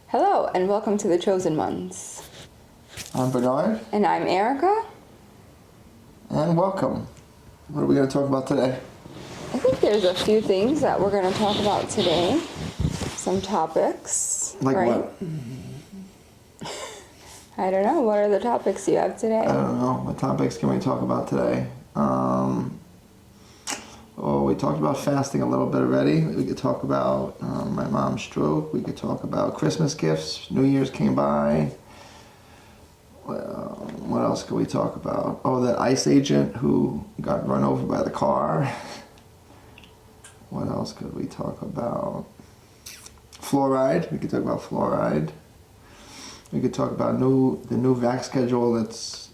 Hello, and welcome to The Chosen Ones. I'm Bernard, And I'm Erica. and welcome. What are we going to talk about today? I think there's a few things that we're going to talk about today. Some topics. Like right? what? I don't know. What are the topics you have today? I don't know. What topics can we talk about today? We talked about fasting a little bit already. We could talk about my mom's stroke. We could talk about Christmas gifts. New Year's came by. What else could we talk about? Oh, that ICE agent who got run over by the car. What else could we talk about? Fluoride. We could talk about fluoride. We could talk about the new vax schedule that's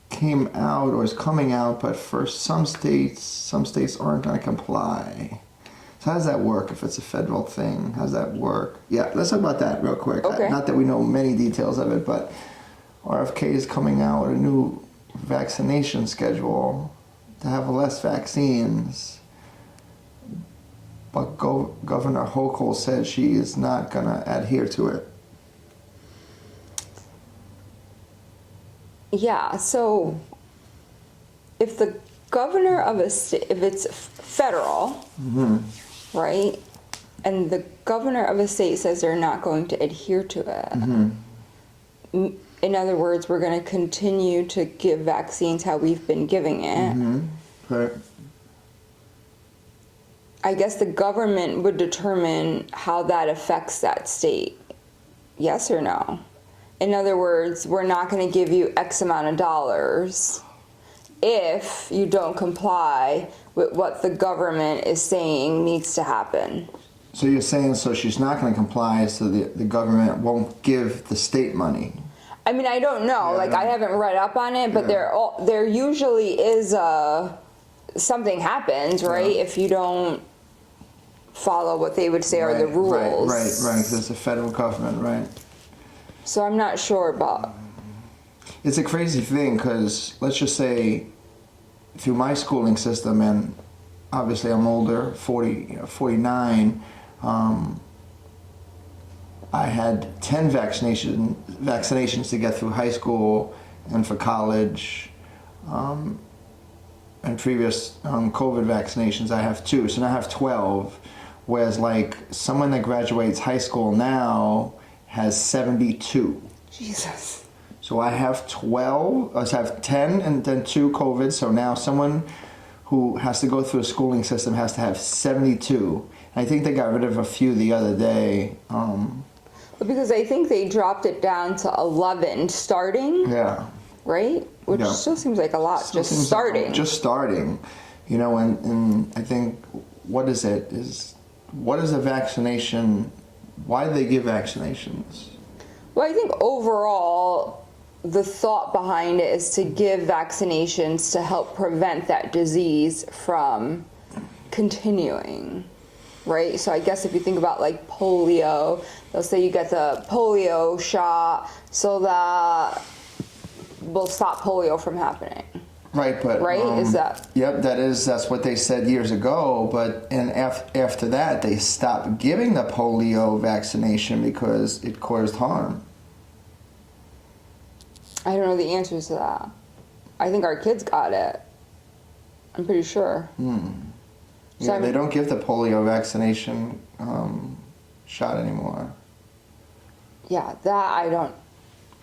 came out or is coming out, but for some states aren't going to comply. So how does that work if it's a federal thing? How does that work? Yeah, let's talk about that real quick. Okay. Not that we know many details of it, but RFK is coming out with a new vaccination schedule to have less vaccines. But Governor Hochul said she is not going to adhere to it. Yeah, so if the governor of a state, if it's federal, right, and the governor of a state says they're not going to adhere to it, in other words, we're going to continue to give vaccines how we've been giving it. Right. I guess the government would determine how that affects that state. Yes or no? In other words, we're not going to give you X amount of dollars if you don't comply with what the government is saying needs to happen. So you're saying so she's not going to comply, so the government won't give the state money? I mean, I don't know. Yeah, like, I haven't read up on it, but there usually is something happens, right? Yeah. If you don't follow what they would say are the rules. Right, because it's the federal government, right? So I'm not sure about... It's a crazy thing because let's just say through my schooling system, and obviously I'm older, 49, I had 10 vaccinations to get through high school and for college. And previous COVID vaccinations, I have 2, so now I have 12. Whereas like someone that graduates high school now has 72. Jesus. So I have 12, I have 10 and then 2 COVID. So now someone who has to go through a schooling system has to have 72. And I think they got rid of a few the other day. Because I think they dropped it down to 11 starting, Yeah. right? Which Yeah. still seems like a lot, Still just seems starting. Just starting. You know, and I think, what is a vaccination? Why do they give vaccinations? Well, I think overall, the thought behind it is to give vaccinations to help prevent that disease from continuing, right? So I guess if you think about like polio, they'll say you get the polio shot so that will stop polio from happening. Right, but right? Is that? Yep, that's what they said years ago. But after that, they stopped giving the polio vaccination because it caused harm. I don't know the answers to that. I think our kids got it. I'm pretty sure. Yeah, they don't give the polio vaccination shot anymore. Yeah, that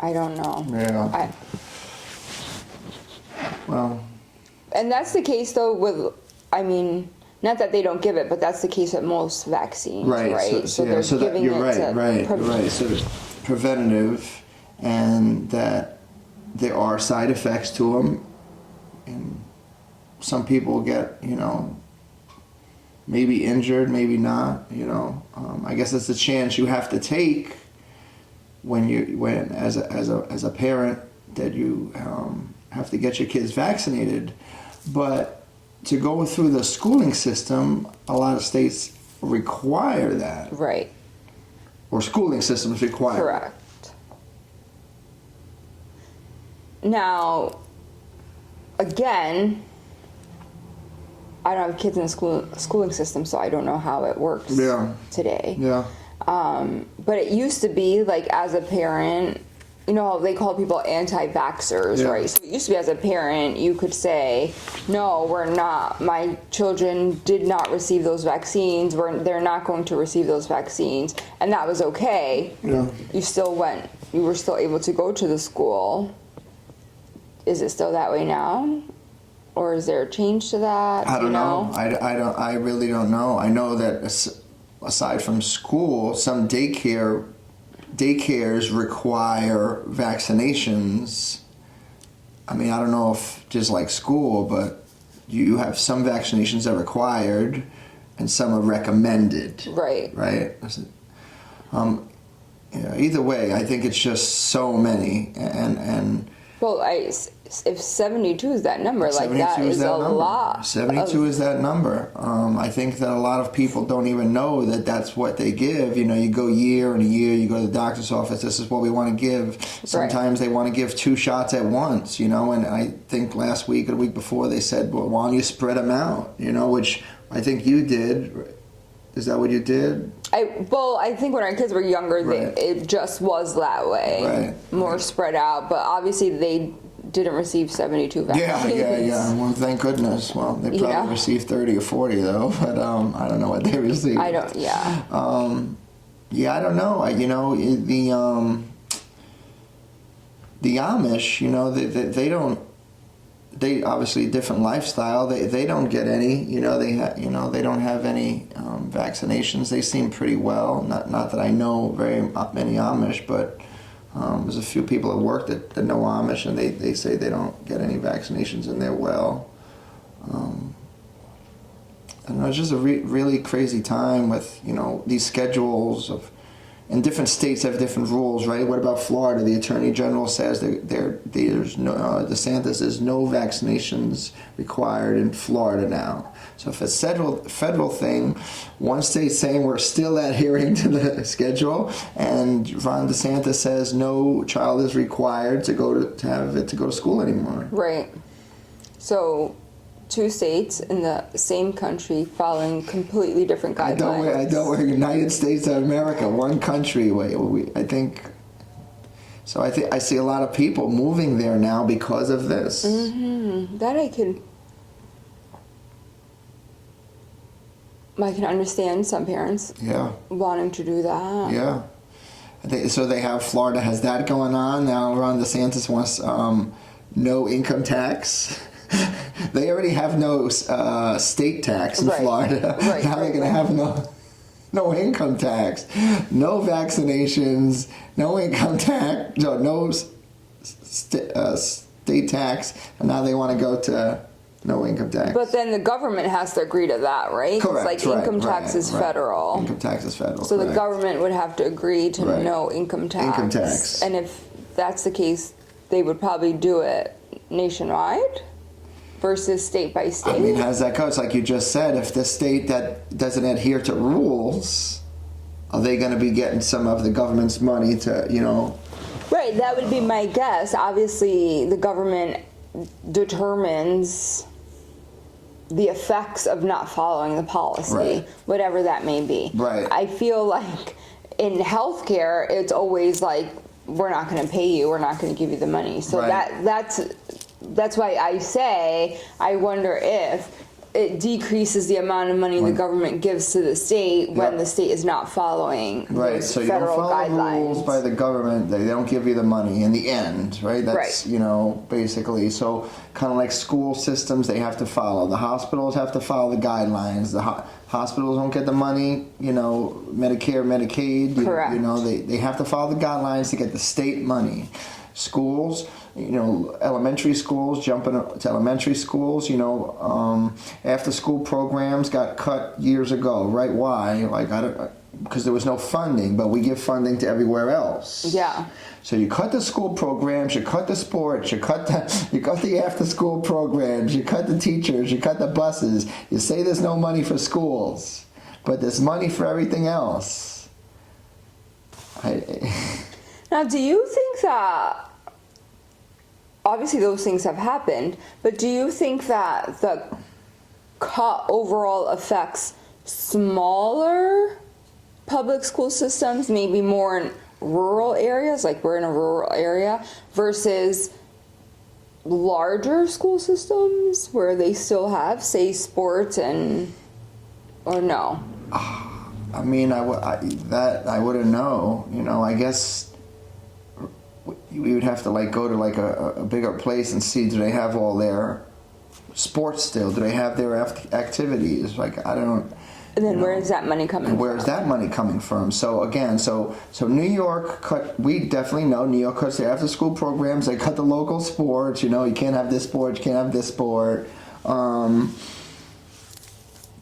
I don't know. Yeah. Well. And that's the case though with, I mean, not that they don't give it, but that's the case with most vaccines, right? So you're right. So it's preventative, and that there are side effects to them, and some people get, maybe injured, maybe not. I guess it's a chance you have to take when as a parent that you have to get your kids vaccinated. But to go through the schooling system, a lot of states require that. Right. Or schooling systems require. Correct. Now, again, I don't have kids in the schooling system, so I don't know how it works Yeah. today. Yeah. But it used to be like, as a parent, you know how they call people anti-vaxxers, Yeah. right? So it used to be, as a parent, you could say, no, we're not, my children did not receive those vaccines, they're not going to receive those vaccines, and that was okay. Yeah. You were still able to go to the school. Is it still that way now? Or is there a change to that? I Do you don't know. I really don't know. I know that aside from school, some daycares require vaccinations. I mean, I don't know if just like school, but you have some vaccinations that are required and some are recommended. Right. Right? Either way, I think it's just so many. And Well, if 72 is that number, like, that is a lot. 72 is that number. I think that a lot of people don't even know that that's what they give. You know, you go year and a year, you go to the doctor's office, this is what we want to give. Sometimes they want to give 2 shots at once, you know, and I think last week or the week before they said, well, why don't you spread them out, you know, which I think you did. Is that what you did? I think when our kids were younger, Right. it just was that way. Right. More spread out, but obviously they didn't receive 72 vaccines. Yeah. Well, thank goodness. Well, they probably received 30 or 40 though, but I don't know what they received. I don't. Yeah. I don't know. The Amish, you know, they don't. They obviously different lifestyle. They don't get any. You know, they don't have any vaccinations. They seem pretty well. Not that I know very many Amish, but there's a few people at work that know Amish, and they say they don't get any vaccinations and they're well. I don't know, it's just a really crazy time with, you know, these schedules of, and different states have different rules, right? What about Florida? The Attorney General says there's no, DeSantis says no vaccinations required in Florida now. So if it's federal thing, one state's saying we're still adhering to the schedule, and Ron DeSantis says no child is required to go to school anymore. Right. So, 2 states in the same country following completely different guidelines. I don't. We're United States of America, one country. I think I see a lot of people moving there now because of this. Mm-hmm. That I can understand some parents wanting to do that. Yeah. So they have Florida has that going on now. Ron DeSantis wants no income tax. They already have no state tax in Florida. Now they're going to have no income tax, no vaccinations, no income tax, no state tax, and now they want to go to no income tax. But then the government has to agree to that, right? Correct. Like, income tax is federal. Income tax is federal. So the government would have to agree to no income tax. Income tax. And if that's the case, they would probably do it nationwide versus state by state. I mean, how does that go? It's like you just said, if the state that doesn't adhere to rules, are they going to be getting some of the government's money to, you know? Right, that would be my guess. Obviously, the government determines the effects of not following the policy, whatever that may be. Right. I feel like in healthcare, it's always like, we're not going to pay you, we're not going to give you the money. So that's why I say, I wonder if it decreases the amount of money the government gives to the state when the state is not following those So you federal don't follow guidelines. the rules by the government, they don't give you the money in the end, right? That's, you know, basically. So kind of like school systems, they have to follow. The hospitals have to follow the guidelines. The hospitals don't get the money, you know, Medicare, Medicaid. You know, they have to follow the guidelines to get the state money. Schools, you know, elementary schools, jumping to elementary schools, you know, after school programs got cut years ago, right? Why? Like, because there was no funding, but we give funding to everywhere else. Yeah. So you cut the school programs, you cut the sports, you cut the after school programs, you cut the teachers, you cut the buses. You say there's no money for schools, but there's money for everything else. Now, do you think that, obviously those things have happened, but do you think that the cut overall affects smaller public school systems, maybe more in rural areas, like we're in a rural area, versus larger school systems where they still have, say, sports or no? I mean, I wouldn't know. You know, I guess we would have to like go to like a bigger place and see, do they have all their sports still? Do they have their activities? Like, I don't. And then where is that money coming from? Where is that money coming from? So again, so New York cut. We definitely know New York cuts their after-school programs. They cut the local sports. You know, you can't have this sport. You can't have this sport.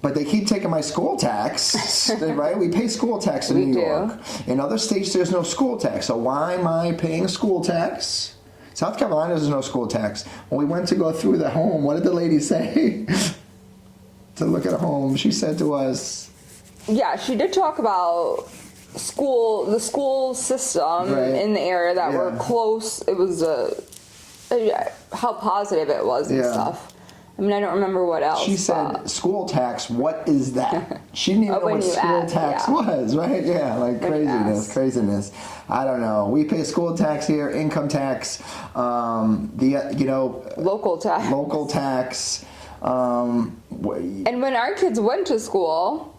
But they keep taking my school tax, right? We pay school tax in New York. In other states, there's no school tax. So why am I paying school tax? South Carolina, there's no school tax. When we went to go through the home, what did the lady say? To look at a home, she said to us. Yeah, she did talk about the school system in the area that were close. It was how positive it was and stuff. I mean, I don't remember what else. She said, school tax, what is that? She didn't even know what school tax was, right? Yeah, like craziness. I don't know. We pay school tax here, income tax, local tax. And when our kids went to school,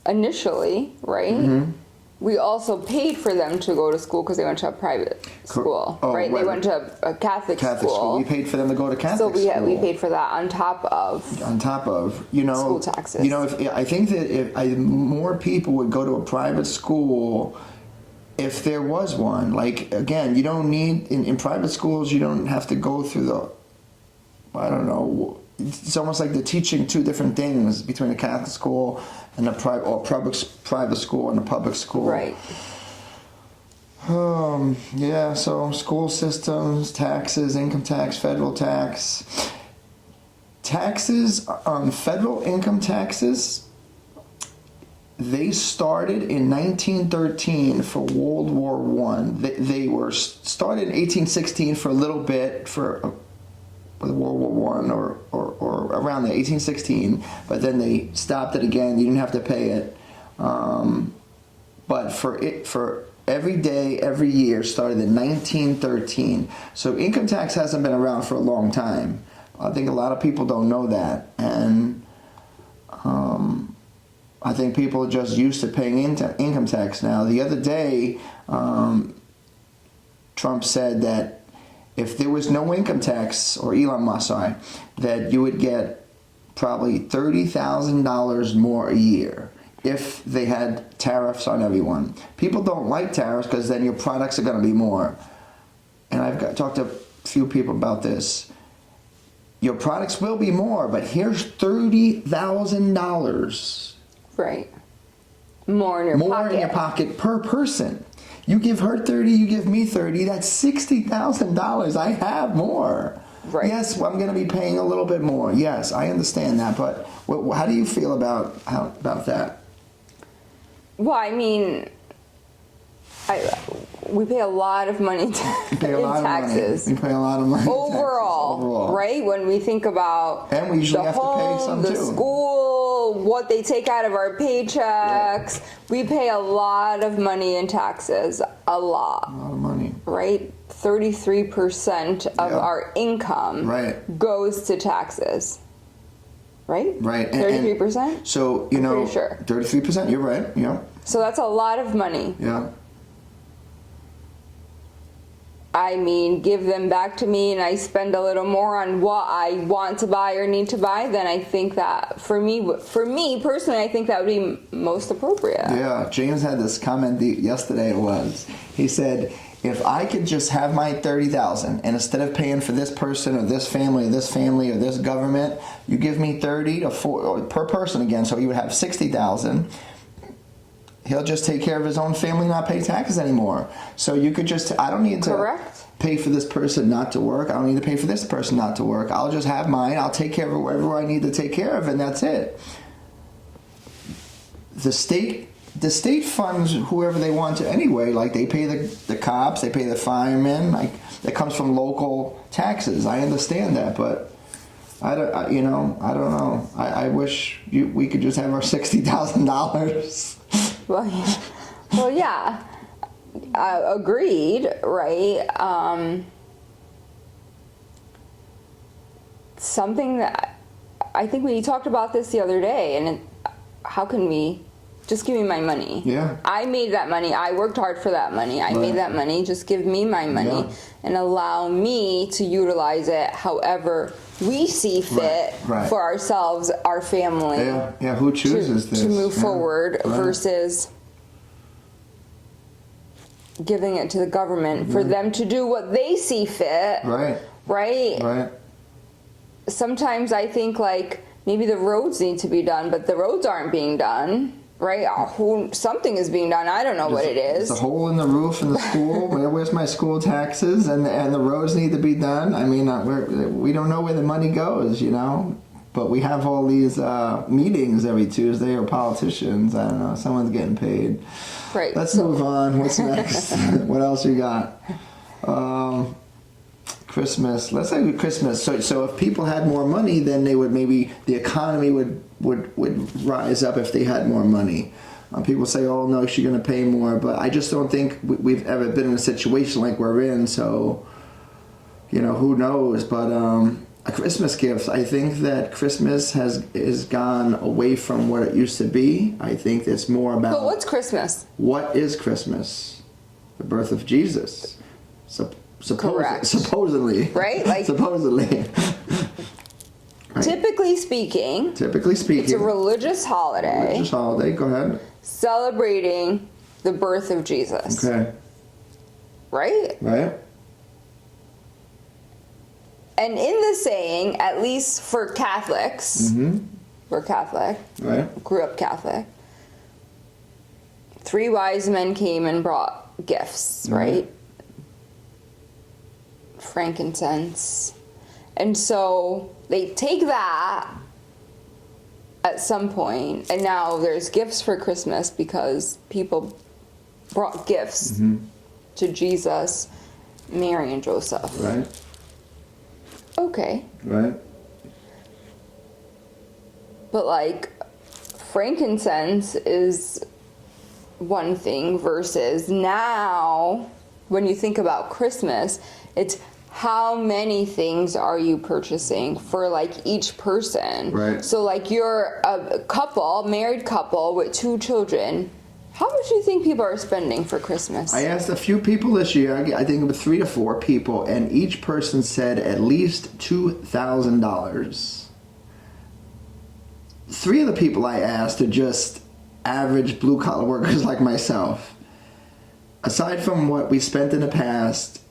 initially, right? Mm-hmm. We also paid for them to go to school because they went to a private school, right? They went to a Catholic school. We paid for them to go to Catholic school. So we paid for that on top of school taxes. You know, I think that if more people would go to a private school, if there was one. Like, again, you don't need in private schools. You don't have to go through I don't know. It's almost like they're teaching two different things between a Catholic school and a private school and a public school. Right. Yeah, so school systems, taxes, income tax, federal tax. Taxes on federal income taxes, they started in 1913 for World War I. They were started in 1816 for a little bit for World War I or around there, 1816, but then they stopped it again. You didn't have to pay it, but for every day, every year started in 1913. So income tax hasn't been around for a long time. I think a lot of people don't know that, and I think people are just used to paying income tax now. The other day, Trump said that if there was no income tax, or Elon Musk, that you would get probably $30,000 more a year if they had tariffs on everyone. People don't like tariffs because then your products are going to be more. And I've talked to a few people about this. Your products will be more, but here's $30,000. Right. More in your pocket Per person. You give her 30, you give me 30, that's $60,000. I have more. Right. Yes, well, I'm going to be paying a little bit more. Yes, I understand that, but how do you feel about that? Well, I mean, we pay a lot of money in taxes. We pay a lot of money overall, right? When we think about and we usually have to pay some the too. School, what they take out of our paychecks, we pay a lot of money in taxes. A lot of money, right? 33% of our income goes to taxes. Right? 33%? So, you know, pretty sure. 33%, you're right, yeah. So that's a lot of money. Yeah. I mean, give them back to me and I spend a little more on what I want to buy or need to buy, then I think that, for me personally, I think that would be most appropriate. Yeah, James had this comment yesterday, he said, if I could just have my $30,000 and instead of paying for this person or this family or this government, you give me 30 to 40 per person again, so he would have 60,000. He'll just take care of his own family, not pay taxes anymore. So you could just, I don't need to pay for this person not to work. I don't need to pay for this person not to work. I'll just have mine. I'll take care of whatever I need to take care of, and that's it. The state funds whoever they want to anyway. Like they pay the cops, they pay the firemen. Like that comes from local taxes. I understand that, but I don't know. I wish we could just have our $60,000. Well, yeah. Well, yeah. Agreed, right? Something that I think we talked about this the other day, and how can we just give me my money? Yeah. I made that money. I worked hard for that money. I made that money. Just give me my money and allow me to utilize it however we see fit for ourselves, our family. Yeah. Who chooses to move forward versus giving it to the government for them to do what they see fit. Right. Sometimes I think like maybe the roads need to be done, but the roads aren't being done. Right? Something is being done. I don't know what it is. There's a hole in the roof in the school. Where's my school taxes? And the roads need to be done. I mean, we don't know where the money goes, you know? But we have all these meetings every Tuesday, or politicians. I don't know. Someone's getting paid. Right. Let's move on. What's next? What else you got? Christmas. Let's say Christmas. So if people had more money, then they would maybe the economy would rise up if they had more money. People say, "Oh no, you're going to pay more," but I just don't think we've ever been in a situation like we're in. So, you know, who knows? But a Christmas gift. I think that Christmas has gone away from what it used to be. I think it's more about. But what's Christmas? What is Christmas? The birth of Jesus. Correct. Supposedly. Right? Like supposedly. Right. Typically speaking, it's a religious holiday. Go ahead. Celebrating the birth of Jesus. Okay. Right? And in the saying, at least for Catholics, we're Catholic. Right. Grew up Catholic. 3 wise men came and brought gifts, right? Frankincense. And so they take that at some point, and now there's gifts for Christmas because people brought gifts to Jesus, Mary, and Joseph. Right. Okay. Right. But like, frankincense is one thing versus now, when you think about Christmas, it's how many things are you purchasing for like each person? Right. So like you're a couple, married couple with 2 children. How much do you think people are spending for Christmas? I asked a few people this year. I think it was 3 to 4 people, and each person said at least $2,000. 3 of the people I asked are just average blue-collar workers like myself. Aside from what we spent in the past,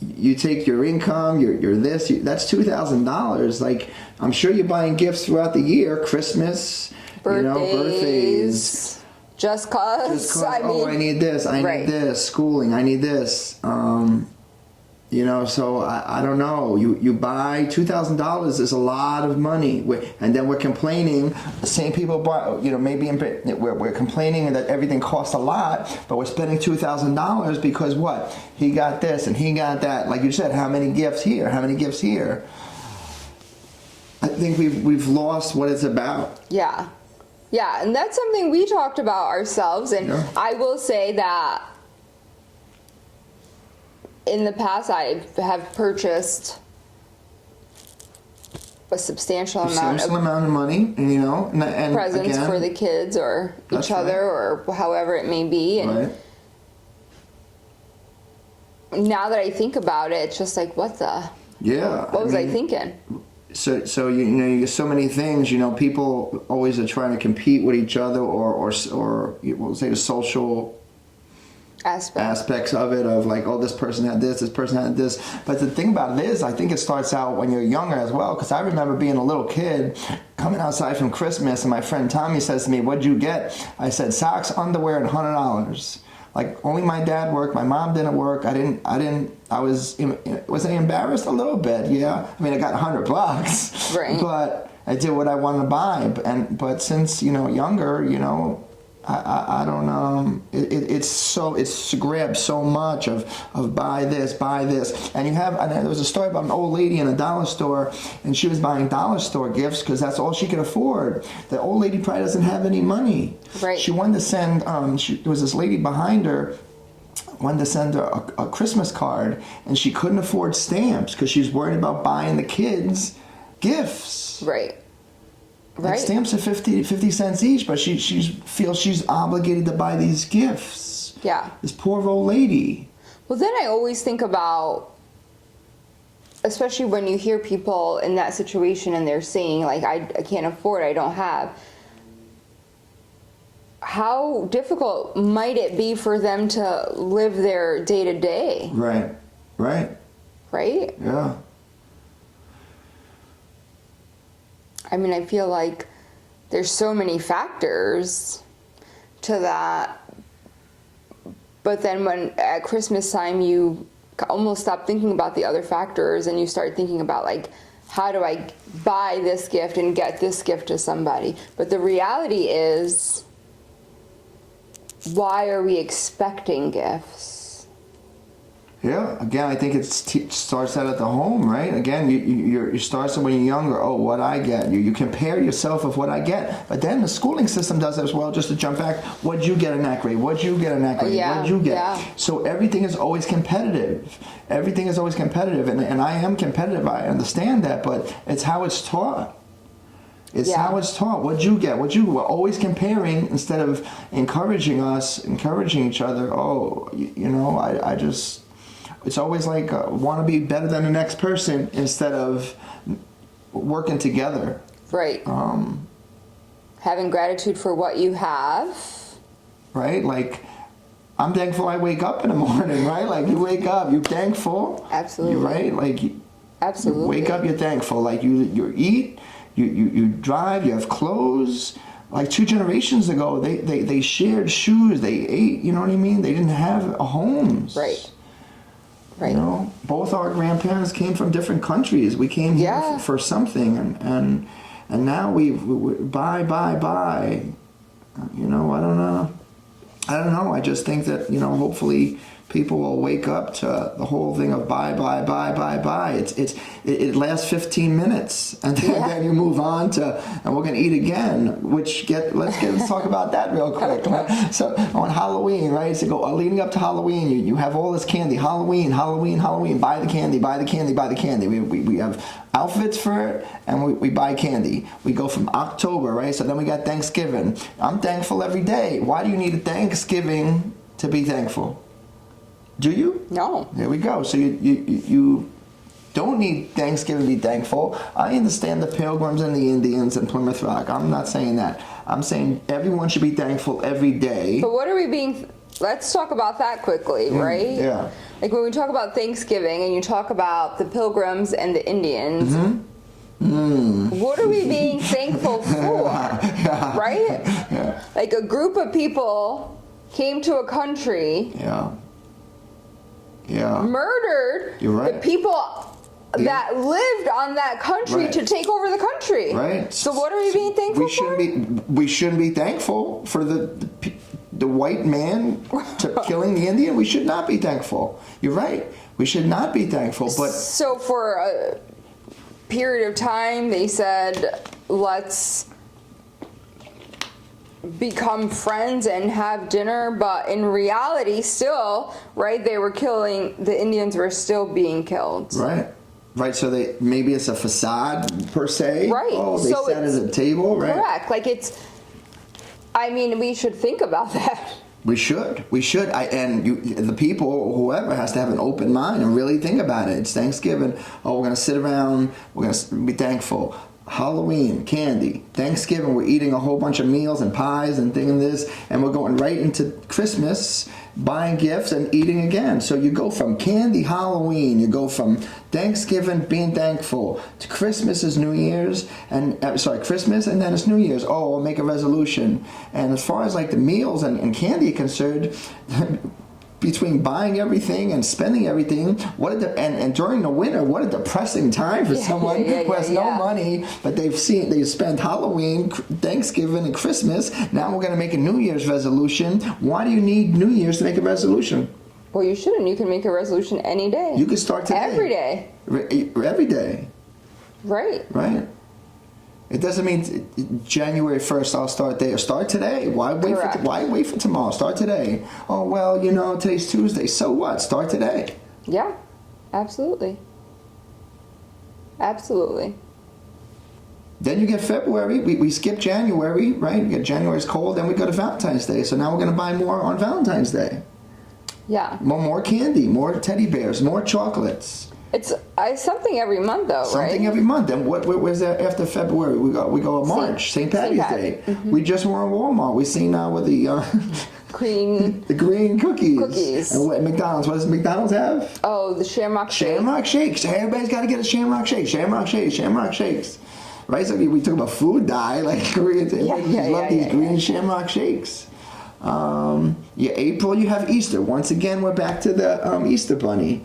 you take your income, your this, that's $2,000. Like, I'm sure you're buying gifts throughout the year, Christmas, birthdays. Just cause. I mean, I need this, I need this, schooling, I need this. So I don't know. You buy $2,000 is a lot of money, and then we're complaining. The same people buy. Maybe we're complaining that everything costs a lot, but we're spending $2,000 because what? He got this and he got that. Like you said, how many gifts here? How many gifts here? I think we've lost what it's about. Yeah, and that's something we talked about ourselves, and I will say that. In the past, I have purchased a substantial amount of money, and presents again, for the kids or each other or however it may be. And now that I think about it, it's just like, what was I thinking? So you get so many things. People always are trying to compete with each other, or we'll say the social aspects of it, of like, oh, this person had this person had this. But the thing about it is, I think it starts out when you're younger as well, because I remember being a little kid coming outside from Christmas, and my friend Tommy says to me, "What'd you get?" I said, "Socks, underwear, and $100. Like, only my dad worked, my mom didn't work. Was I embarrassed a little bit? Yeah. I mean, I got $100, right? But I did what I wanted to buy. But since younger, I don't it's grabbed so much of buy this, and there was a story about an old lady in a dollar store, and she was buying dollar store gifts because that's all she could afford. The old lady probably doesn't have any money. Right. She wanted to send there was this lady behind her wanted to send her a Christmas card, and she couldn't afford stamps because she was worried about buying the kids gifts. Right. Like Right. stamps are 50 cents each, but she feels she's obligated to buy these gifts. Yeah. This poor old lady. Well, then I always think about, especially when you hear people in that situation and they're saying, like, I can't afford, I don't have. How difficult might it be for them to live their day to day? Right. Right. Right? Yeah. I mean, I feel like there's so many factors to that. But then when at Christmas time you almost stop thinking about the other factors and you start thinking about, like, how do I buy this gift and get this gift to somebody? But the reality is, why are we expecting gifts? Yeah. Again, I think it starts out at the home, right? Again, you start when you're younger. Oh, what I get. You compare yourself with what I get. But then the schooling system does as well. Just to jump back, what'd you get in that grade? What'd you get in that grade? Yeah, What'd you get? yeah. So everything is always competitive. Everything is always competitive, and I am competitive. I understand that, but it's how it's taught. It's Yeah. how it's taught. What'd you get? We're always comparing instead of encouraging each other. Oh, I just. It's always like want to be better than the next person instead of working together. Right. Having gratitude for what you have. Right? Like, I'm thankful I wake up in the morning, right? Like, you wake up, you're thankful. Absolutely. Right? Like, Absolutely. you wake up, you're thankful. Like, you eat, you drive, you have clothes. Like 2 generations ago, they shared shoes, they ate, you know what I mean? They didn't have Right. homes. Right. You know, both our grandparents came from different countries. We came here Yeah. for something, and now we buy. You know, I don't know. I just think that, hopefully people will wake up to the whole thing of buy. It lasts 15 minutes, and then you move on to, and we're gonna eat again. Let's talk about that real quick. So on Halloween, right? So leading up to Halloween, you have all this candy. Halloween. Buy the candy. We have outfits for it, and we buy candy. We go from October, right? So then we got Thanksgiving. I'm thankful every day. Why do you need a Thanksgiving to be thankful? Do you? No. There we go. So you don't need Thanksgiving to be thankful. I understand the Pilgrims and the Indians and Plymouth Rock. I'm not saying that. I'm saying everyone should be thankful every day. But what are we being... Let's talk about that quickly, right? Yeah. Like when we talk about Thanksgiving and you talk about the Pilgrims and the Indians, what are we being thankful for? Right? Yeah. Like a group of people came to a country, murdered You're right. the people that lived on that country Right. to take over the country. Right. So what are we being thankful for? We shouldn't be thankful for the white man killing the Indian. We should not be thankful. You're right. We should not be thankful. But So for a period of time, they said, let's become friends and have dinner, but in reality still, right, the Indians were still being killed. Right, so maybe it's a facade per se. Right. Oh, they So sat at a table, right? Correct. Like we should think about that. We should. The people, whoever, has to have an open mind and really think about it. It's Thanksgiving. Oh, we're going to sit around. We're going to be thankful. Halloween, candy. Thanksgiving, we're eating a whole bunch of meals and pies and this, and we're going right into Christmas, buying gifts and eating again. So you go from candy, Halloween, you go from Thanksgiving, being thankful, to Christmas is New Year's, Christmas, and then it's New Year's. Oh, we'll make a resolution. And as far as like the meals and candy are concerned, between buying everything and spending everything, and during the winter, what a depressing time for someone who has no money, but they've spent Halloween, Thanksgiving, and Christmas. Now we're going to make a New Year's resolution. Why do you need New Year's to make a resolution? Well, you shouldn't. You can make a resolution any day. You can start today. Every day. Every day. Right. Right. It doesn't mean January 1st I'll start there. Start today. Why wait for tomorrow? Start today. Oh, well, today's Tuesday. So what? Start today. Yeah. Absolutely. Absolutely. Then you get February. We skip January, right? We get January's cold. Then we go to Valentine's Day. So now we're going to buy more on Valentine's Day. Yeah. More candy, more teddy bears, more chocolates. It's something every month, though, right? Something every month. Then where's that after February? We go in March, St. Patty's Day. Mm-hmm. We just were in Walmart. We seen with the the green cookies. And what McDonald's? What does McDonald's have? Oh, the Shamrock Shake. Shamrock Shakes. Everybody's got to get a Shamrock Shake. Shamrock Shakes. Right? So we talk about food dye, like Koreans. Love these green Shamrock Shakes. April you have Easter. Once again, we're back to the Easter bunny.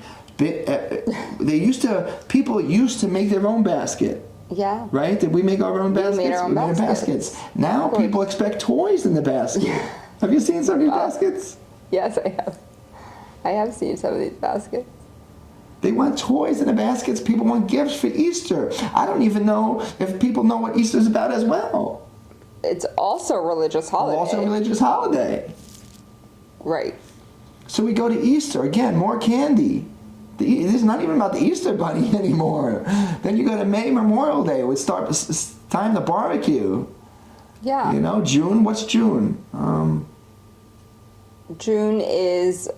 People used to make their own basket. Yeah. Right? Did we make our own baskets? We made our own baskets. Now people expect toys in the basket. Yeah. Have you seen some of these baskets? Yes, I have. I have seen some of these baskets. They want toys in the baskets. People want gifts for Easter. I don't even know if people know what Easter's about as well. It's also a religious holiday. Right. So we go to Easter. Again, more candy. This is not even about the Easter bunny anymore. Then you go to May Memorial Day. It's time to barbecue. Yeah. June. What's June? June is...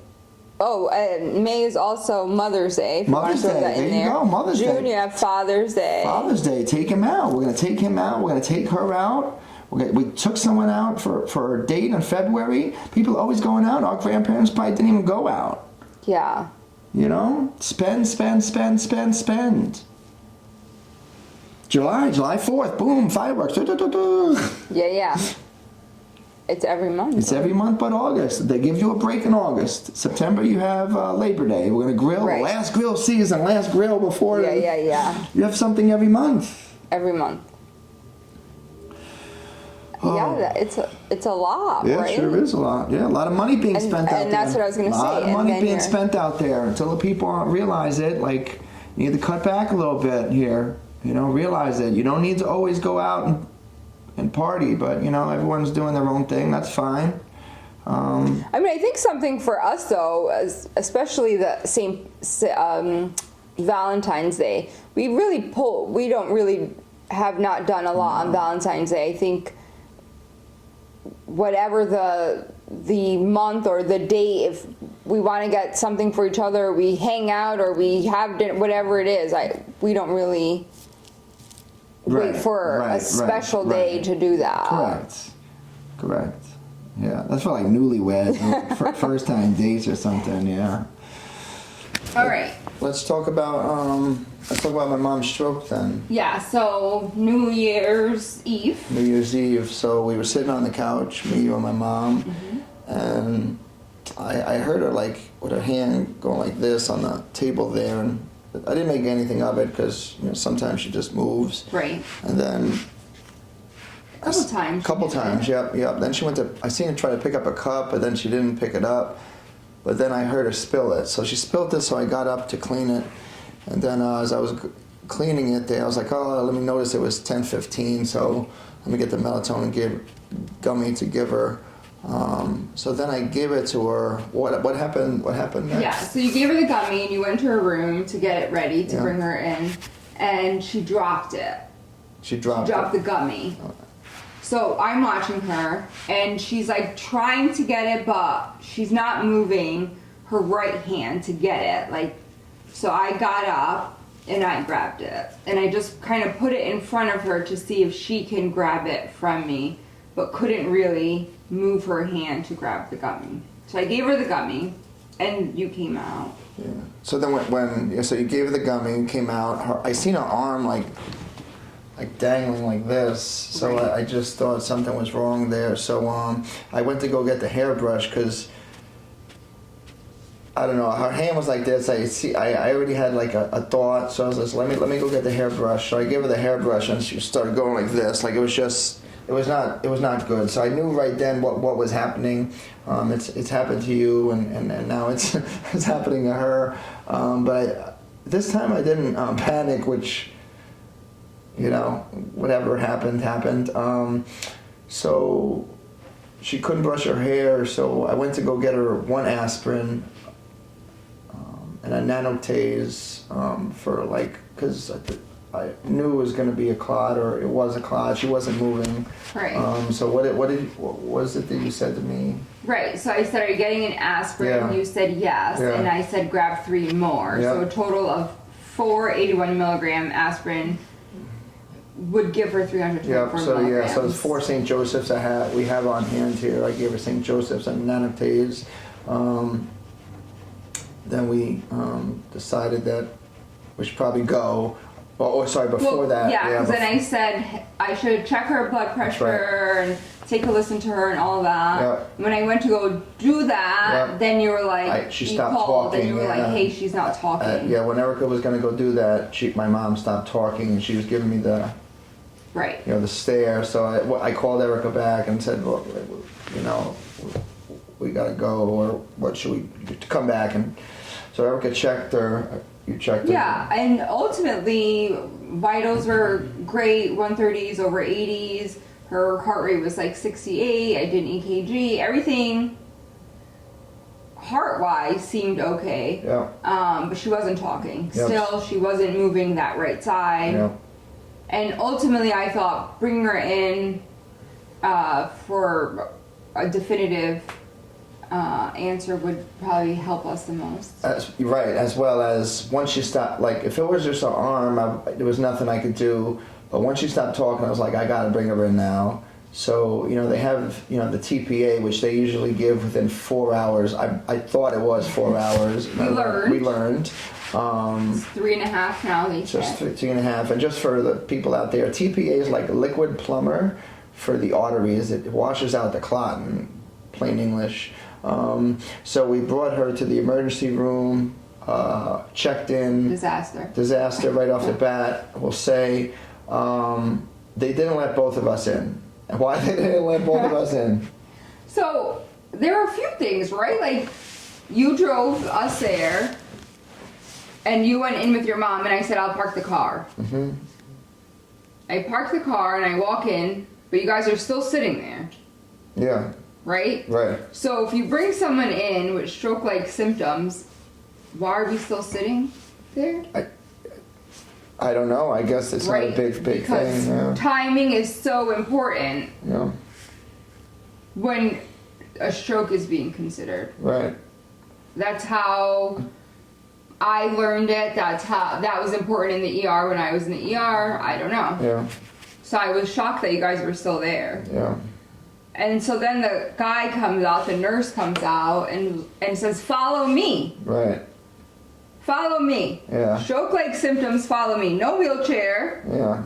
May is also Mother's Day. Mother's Day. There you go. Mother's Day. June, you have Father's Day. Father's Day. Take him out. We're going to take him out. We're going to take her out. We took someone out for a date in February. People are always going out. Our grandparents probably didn't even go out. Yeah. Spend. July 4th, boom, fireworks. Yeah. It's every month. It's every month but August. They give you a break in August. September, you have Labor Day. We're going to grill. Right. Last grill season, last grill before. Yeah. You have something every month. Every month. Oh. Yeah, it's a lot, yeah, right? Yeah, sure is a lot. Yeah, a lot of money being spent out there. And that's what I was going to say. A lot of money being spent out there. Until the people realize it, you need to cut back a little bit here. Realize it. You don't need to always go out and party, but, everyone's doing their own thing. That's fine. I think something for us, though, especially the same Valentine's Day, we don't really have not done a lot on Valentine's Day. I think whatever the month or the date, if we want to get something for each other, we hang out or we have dinner, whatever it is, we don't really wait for a special day to do that. Correct. Yeah, that's for newlyweds, first time dates or something. Yeah. All right. Let's talk about my mom's stroke then. Yeah. So New Year's Eve. So we were sitting on the couch, me, you, and my mom, and I heard her with her hand going like this on the table there, and I didn't make anything of it because sometimes she just moves. Right. And then. Couple times. Yep. Then I seen her try to pick up a cup, but then she didn't pick it up. But then I heard her spill it. So she spilled it, so I got up to clean it. And then as I was cleaning it there, I was like, let me notice it was 10:15, so let me get the melatonin gummy to give her. So then I gave it to her. What happened next? Yeah, so you gave her the gummy and you went to her room to get it ready to bring her in, and she dropped it. She dropped the gummy. Okay. So I'm watching her, and she's trying to get it, but she's not moving her right hand to get it. So I got up and I grabbed it, and I just kind of put it in front of her to see if she can grab it from me, but couldn't really move her hand to grab the gummy. So I gave her the gummy, and you came out. Yeah. So then so you gave her the gummy and came out. I seen her arm dangling like this, so right. I just thought something was wrong there. So I went to go get the hairbrush because I don't know. Her hand was like this. I already had like a thought, so I was just let me go get the hairbrush. So I gave her the hairbrush, and she started going like this. Like it was not good. So I knew right then what was happening. It's happened to you, and now it's it's happening to her. But this time I didn't panic, which, you know, whatever happened. So she couldn't brush her hair, so I went to go get her one aspirin and a nanotase for like, because I knew it was going to be a clot, or it was a clot. She wasn't moving. Right. So what was it that you said to me? Right. So I said, "Are you getting an aspirin?" Yeah. You said yes, Yeah. and I said, "Grab 3 more." Yeah. So a total of 4 81 milligram aspirin would give her 324 Yeah. So milligrams. so it's 4 St. Joseph's we have on hand here. I gave her St. Joseph's and nanotase. Then we decided that we should probably go. Oh, sorry, before that. Yeah, because then I said I should check her blood pressure and take a listen to her and all that. Yeah. When I went to go do that, Yeah. then you were like, she you stopped called talking. and you were like, hey, she's not talking. Yeah, when Erica was going to go do that, my mom stopped talking, and she was giving me the Right. the stare. So I called Erica back and said, look, you know, we got to go, or what should we come back? And so Erica checked her. You checked her. Yeah, and ultimately, vitals were great, 130s over 80s. Her heart rate was like 68. I did an EKG. Everything heart-wise seemed okay. Yeah. But she wasn't talking. Yep. Still, she wasn't moving that right side. Yeah. And ultimately, I thought bringing her in for a definitive answer would probably help us the most. Right, as well as once you stop, like if it was just her arm, there was nothing I could do. But once you stopped talking, I was like, I got to bring her in now. So, they have, the TPA, which they usually give within 4 hours. I thought it was 4 hours. We learned. We learned. It's 3.5 now, they Just said. 3.5. And just for the people out there, TPA is like a liquid plumber for the arteries. It washes out the clot in plain English. So we brought her to the emergency room, checked in. Disaster right off the bat, we'll say. They didn't let both of us in. And why they didn't let both of us in? So, there are a few things, right? Like, you drove us there, and you went in with your mom, and I said, I'll park the car. Mm-hmm. I park the car, and I walk in, but you guys are still sitting there. Yeah. Right? Right. So if you bring someone in with stroke-like symptoms, why are we still sitting there? I don't know. I guess it's not a big because thing. Yeah. Timing is so important Yeah. when a stroke is being considered. Right. That's how I learned it. That was important in the ER when I was in the ER. I don't know. Yeah. So I was shocked that you guys were still there. Yeah. And so then the guy comes out, the nurse comes out and says, follow me. Right. Follow me. Yeah. Stroke-like symptoms, follow me. No wheelchair. Yeah.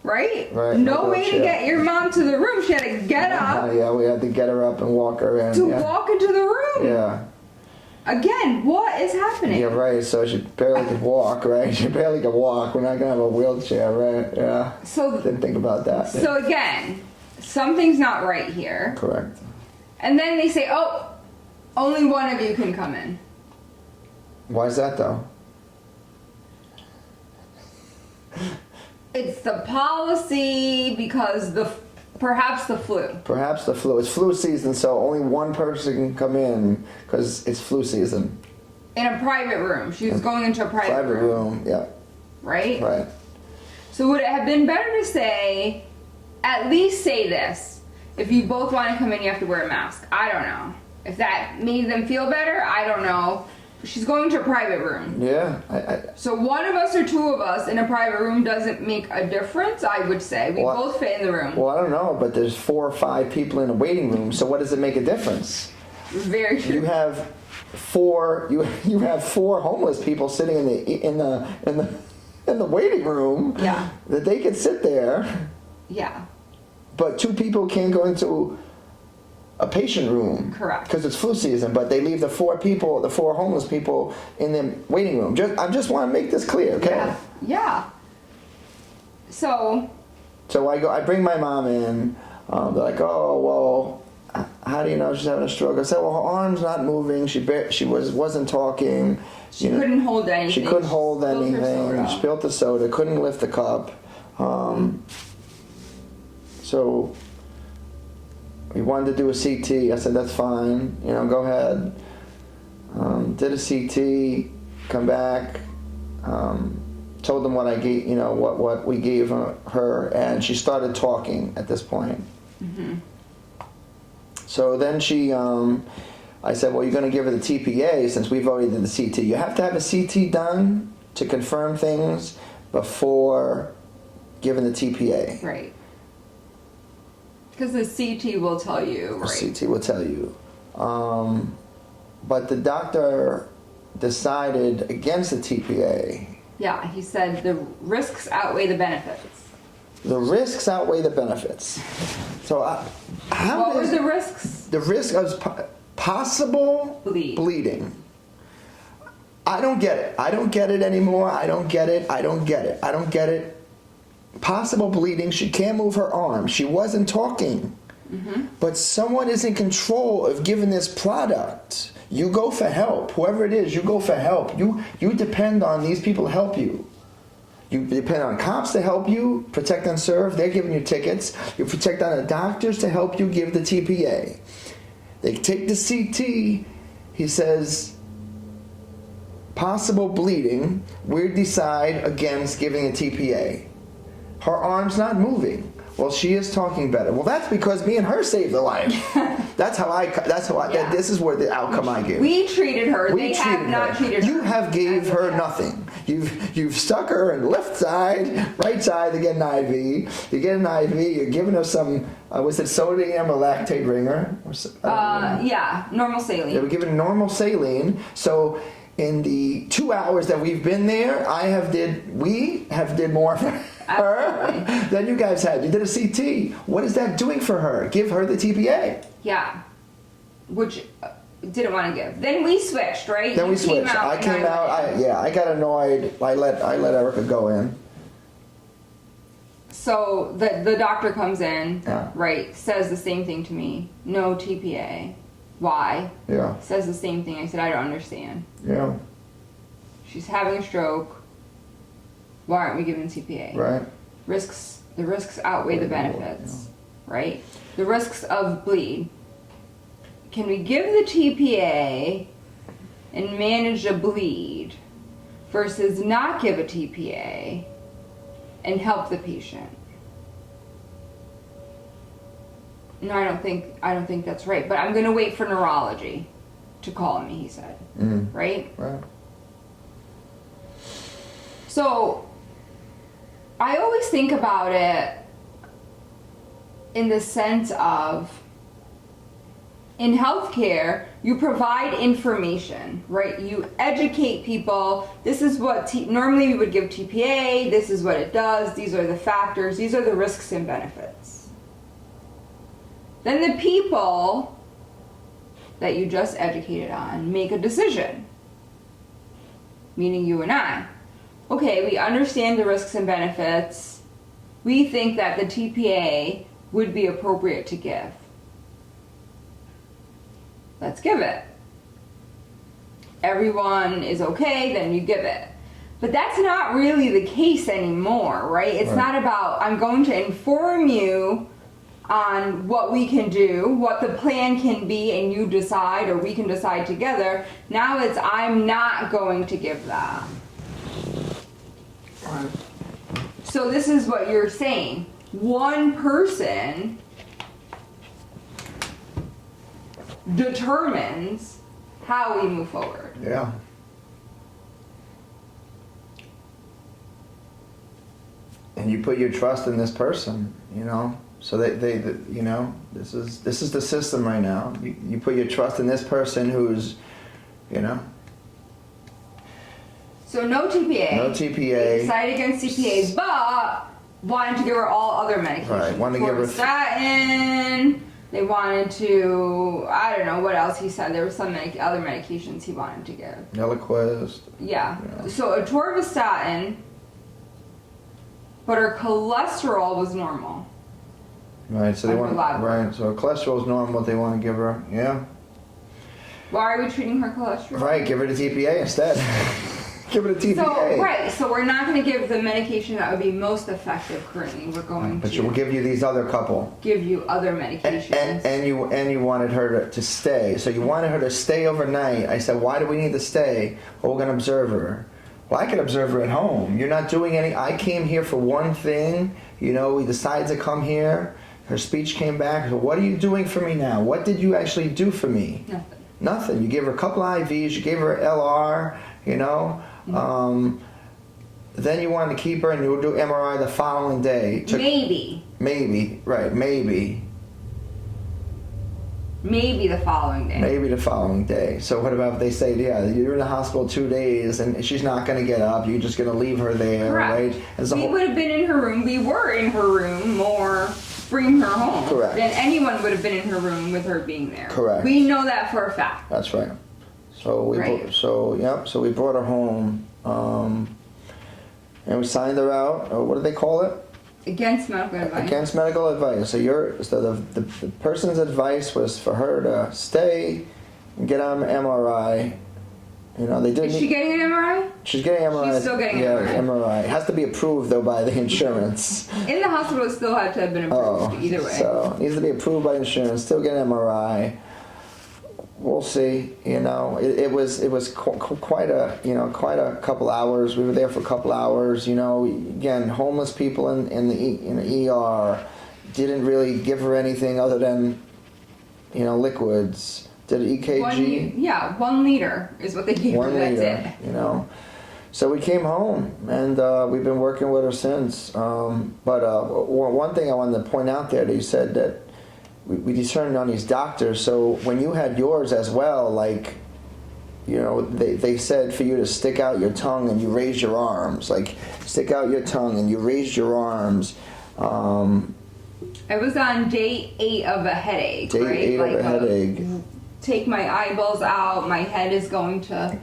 Right? Right. No way wheelchair. to get your mom to the room. She had to get up Yeah, we had to get her up and walk her in. to walk into the room. Yeah. Again, what is happening? Yeah, right. So she barely could walk, right? She barely could walk. We're not gonna have a wheelchair, right? Yeah. So Didn't think about that. So again, something's not right here. Correct. And then they say, oh, only one of you can come in. Why is that though? It's the policy because perhaps the flu. Perhaps the flu. It's flu season, so only one person can come in because it's flu season. In a private room. She was going into a private room. Yeah. Right? Right. So would it have been better to say, at least say this. If you both want to come in, you have to wear a mask. I don't know. If that made them feel better, I don't know. She's going to a private room. Yeah. So one of us or two of us in a private room doesn't make a difference, I would say. We both fit in the room. Well, I don't know, but there's 4 or 5 people in a waiting room, so what does it make a difference? Very true. You have 4 homeless people sitting in the waiting room. Yeah. That they could sit there. Yeah. But 2 people can't go into a patient room. Correct. Because it's flu season, but they leave the four homeless people in the waiting room. I just want to make this clear, okay? Yeah. Yeah. So I bring my mom in. They're like, oh, well, how do you know she's having a stroke? I said, well, her arm's not moving. She wasn't talking. she couldn't hold anything. She couldn't hold spilled her anything. soda. She spilled the soda. Couldn't lift the cup. So we wanted to do a CT. I said, that's fine. Go ahead. Did a CT. Come back. Told them what I gave, what we gave her, and she started talking at this point. Mm-hmm. So then I said, well, you're going to give her the TPA since we've already did the CT. You have to have a CT done to confirm things before giving the TPA. Right. Because the CT will tell you, right? The CT will tell you. But the doctor decided against the TPA. Yeah, he said the risks outweigh the benefits. The risks outweigh the benefits. So what were the risks? The risk of possible bleeding. I don't get it. I don't get it anymore. I don't get it. I don't get it. I don't get it. Possible bleeding. She can't move her arm. She wasn't talking. Mm-hmm. But someone is in control of giving this product. You go for help. Whoever it is, you go for help. You depend on these people to help you. You depend on cops to help you, protect and serve. They're giving you tickets. You protect on the doctors to help you give the TPA. They take the CT. He says, possible bleeding. We decide against giving a TPA. Her arm's not moving. Well, she is talking better. Well, that's because me and her saved her life. That's how I. Yeah. This is where the outcome I give. We treated her. They have not treated her. You have gave her nothing. You've stuck her in left side, right side to get an IV. You get an IV. You're giving her some. Was it sodium or lactate ringer? Yeah, normal saline. They were giving normal saline. So in the 2 hours that we've been there, we have did more for her than you guys had. You did a CT. What is that doing for her? Give her the TPA. Yeah, which didn't want to give. Then we switched, right? Then we switched. I came out. I got annoyed. I let Erica go in. So the doctor comes in, Yeah. right? Says the same thing to me. No TPA. Why? Yeah. Says the same thing. I said, I don't understand. Yeah. She's having a stroke. Why aren't we giving TPA? Right. The risks outweigh the benefits, right? The risks of bleed. Can we give the TPA and manage a bleed versus not give a TPA and help the patient? No, I don't think that's right. But I'm going to wait for neurology to call me, he said. Mm-hmm. Right? Right. So I always think about it in the sense of, in healthcare, you provide information, right? You educate people. This is what normally we would give TPA. This is what it does. These are the factors. These are the risks and benefits. Then the people that you just educated on make a decision, meaning you and I. Okay, we understand the risks and benefits. We think that the TPA would be appropriate to give. Let's give it. Everyone is okay, then you give it. But that's not really the case anymore, right? It's not about, I'm going to inform you on what we can do, what the plan can be, and you decide, or we can decide together. Now it's, I'm not going to give that. Right. So this is what you're saying. One person determines how we move forward. Yeah. And you put your trust in this person, So they this is the system right now. You put your trust in this person who's, So no TPA. No TPA. They decided against CPAs, but wanted to give her all other medications. Right. Wanted to give her Torvastatin, They wanted to, I don't know what else he said. There were some other medications he wanted to give. Eliquis. Yeah. So atorvastatin, but her cholesterol was normal. Right. So they Under want. lab work. Right. So cholesterol is normal. What they want to give her. Yeah. Why are we treating her cholesterol? Right. Give her the TPA instead. Give her the TPA. So, right, so we're not going to give the medication that would be most effective currently. We're going But to we'll give you these other couple. give you other medications. And you wanted her to stay. So you wanted her to stay overnight. I said, why do we need to stay? Well, we're going to observe her. Well, I can observe her at home. You're not doing any. I came here for one thing. You know, we decided to come here. Her speech came back. So what are you doing for me now? What did you actually do for me? Nothing. Nothing. You gave her a couple IVs. You gave her LR. You know. Then you wanted to keep her, and you would do MRI the following day. Maybe Right? Maybe the following day. Maybe the following day. So what about if they say, yeah, you're in the hospital 2 days, and she's not going to get up. You're just going to leave her there, Correct. right? We would have been in her room. We were in her room more, bringing her home. Correct. Than anyone would have been in her room with her being there. Correct. We know that for a fact. That's right. So we Right. So we brought her home, and we signed her out. What do they call it? Against medical advice. Against medical advice. So the person's advice was for her to stay and get on MRI. You know, they didn't. Is she getting an MRI? She's getting MRI. She's still getting an yeah, MRI. MRI. It has to be approved though by the insurance. In the hospital, it still had to have been approved either way. So it needs to be approved by insurance. Still get an MRI. We'll see. You know, it was quite a couple hours. We were there for a couple hours. You know, again, homeless people in the ER didn't really give her anything other than, you know, liquids. Did an EKG. 1 liter is what they gave her. 1 That's liter. it. You know. So we came home, and we've been working with her since. But one thing I wanted to point out there, that you said that we determined on these doctors. So when you had yours as well, like, you know, they said for you to stick out your tongue and you raise your arms. Like, stick out your tongue and you raise your arms. I was on day 8 of a headache. Day right? 8 of a headache. Take my eyeballs out, my head is going to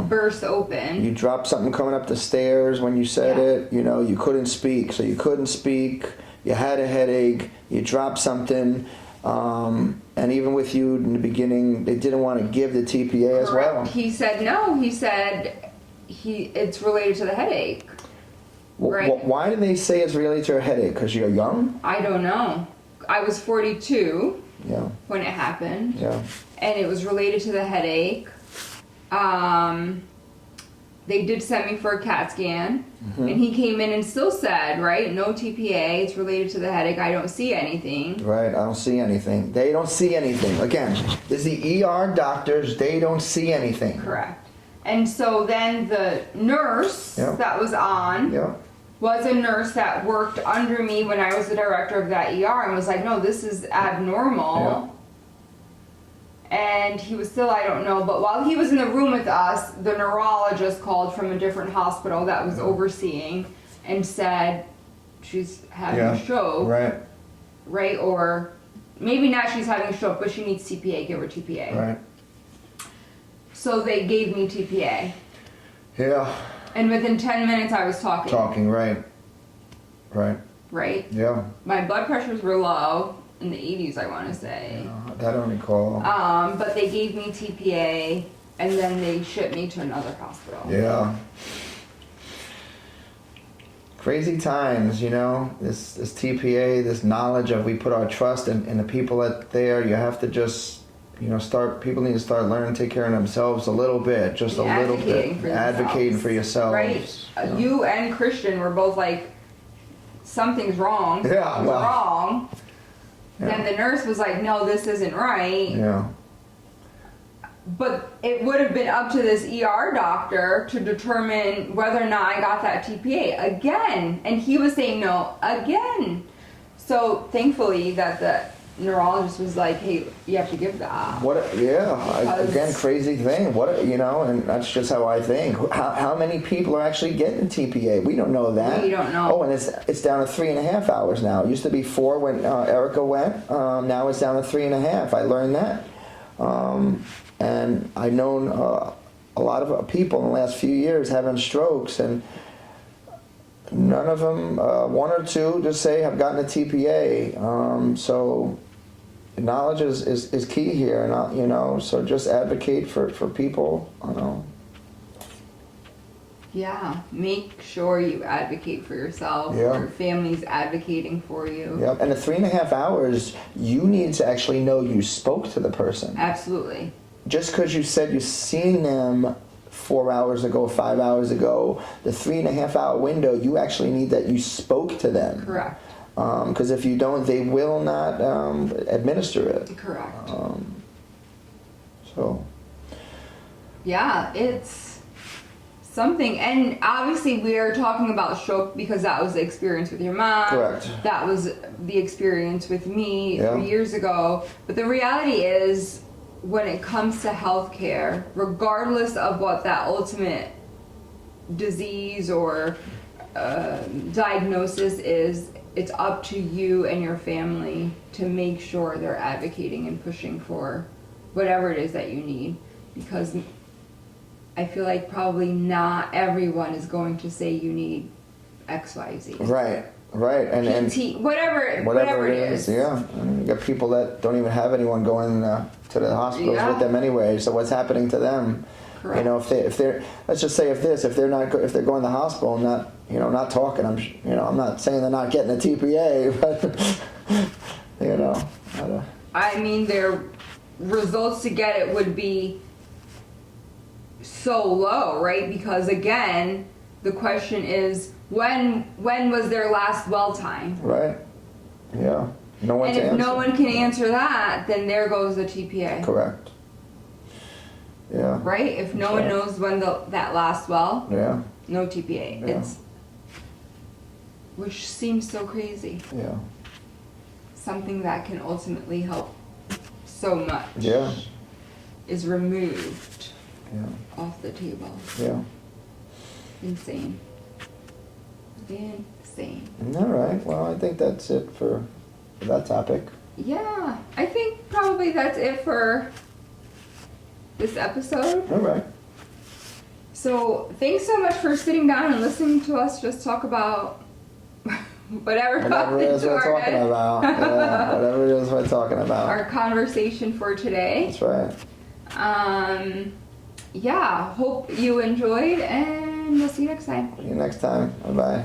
burst open. You dropped something coming up the stairs when you said it. You know, you couldn't speak. So you couldn't speak. You had a headache. You dropped something. And even with you in the beginning, they didn't want to give the TPA as well. He said no. He said it's related to the headache. Right. Why did they say it's related to a headache? Because you're young? I don't know. I was 42 Yeah. when it happened. Yeah. And it was related to the headache. They did send me for a CAT scan, and he came in and still said, right, no TPA, it's related to the headache, I don't see anything. Right, I don't see anything. They don't see anything. Again, this is the ER doctors, they don't see anything. Correct. And so then the nurse that was on was a nurse that worked under me when I was the director of that ER and was like, no, this is abnormal. Yeah. And he was still, I don't know, but while he was in the room with us, the neurologist called from a different hospital that was overseeing and said she's having a stroke. Right. Right? Or maybe not she's having a stroke, but she needs TPA, give her TPA. Right. So they gave me TPA. Yeah. And within 10 minutes I was talking. Talking, right. Right. Right? Yeah. My blood pressures were low, in the 80s I want to say. That I don't recall. But they gave me TPA and then they shipped me to another hospital. Yeah. Crazy times, you know. This TPA, this knowledge of we put our trust in the people that there. You have to just, you know, people need to start learning to take care of themselves a little bit, just a little bit. Advocating for yourselves. Right. You and Christian were both like, something's wrong. Yeah, Something's wrong. Then the nurse was like, no, this isn't right. Yeah. But it would have been up to this ER doctor to determine whether or not I got that TPA again. And he was saying no again. So thankfully that the neurologist was like, hey, you have to give that. Again, crazy thing. And that's just how I think. How many people are actually getting TPA? We don't know that. We don't know. Oh, and it's down to 3.5 hours now. It used to be 4 when Erica went. Now it's down to 3.5. I learned that. And I've known a lot of people in the last few years having strokes, and none of them, 1 or 2, just say have gotten a TPA. So knowledge is key here, and so just advocate for people. Yeah, make sure you advocate for yourself. Yeah. Your family's advocating for you. Yep. And the 3.5 hours, you need to actually know you spoke to the person. Absolutely. Just because you said you've seen them 4 hours ago, 5 hours ago, the 3.5 hour window, you actually need that you spoke to them. Correct. Because if you don't, they will not administer it. Correct. So. Yeah, it's something. And obviously we are talking about stroke because that was the experience with your mom. Correct. That was the experience with me Yeah. 3 years ago. But the reality is, when it comes to healthcare, regardless of what that ultimate disease or diagnosis is, it's up to you and your family to make sure they're advocating and pushing for whatever it is that you need. Because I feel like probably not everyone is going to say you need X, Y, Z. Right. And PT, whatever it is. Yeah. And you got people that don't even have anyone going to the hospitals Yeah. with them anyway. So what's happening to them? Correct. If they're let's just say if they're going to the hospital and not talking, I'm not saying they're not getting a TPA, but I mean, their results to get it would be so low, right? Because again, the question is, when was their last well time? right, yeah, no one And to if answer. no one can answer that, then there goes the TPA. Correct. Yeah. Right? If no one Right. knows when that last well, Yeah. no TPA. Yeah. Which seems so crazy. Yeah. Something that can ultimately help so much Yeah. is removed Yeah. off the table. Yeah. Insane. Insane. All right. Well, I think that's it for that topic. Yeah, I think probably that's it for this episode. All right. So thanks so much for sitting down and listening to us just talk about whatever Whatever it is into we're our talking head. about. Yeah, whatever it is we're talking about. Our conversation for today. That's right. Yeah, hope you enjoyed, and we'll see you next time. See you next time. Bye bye.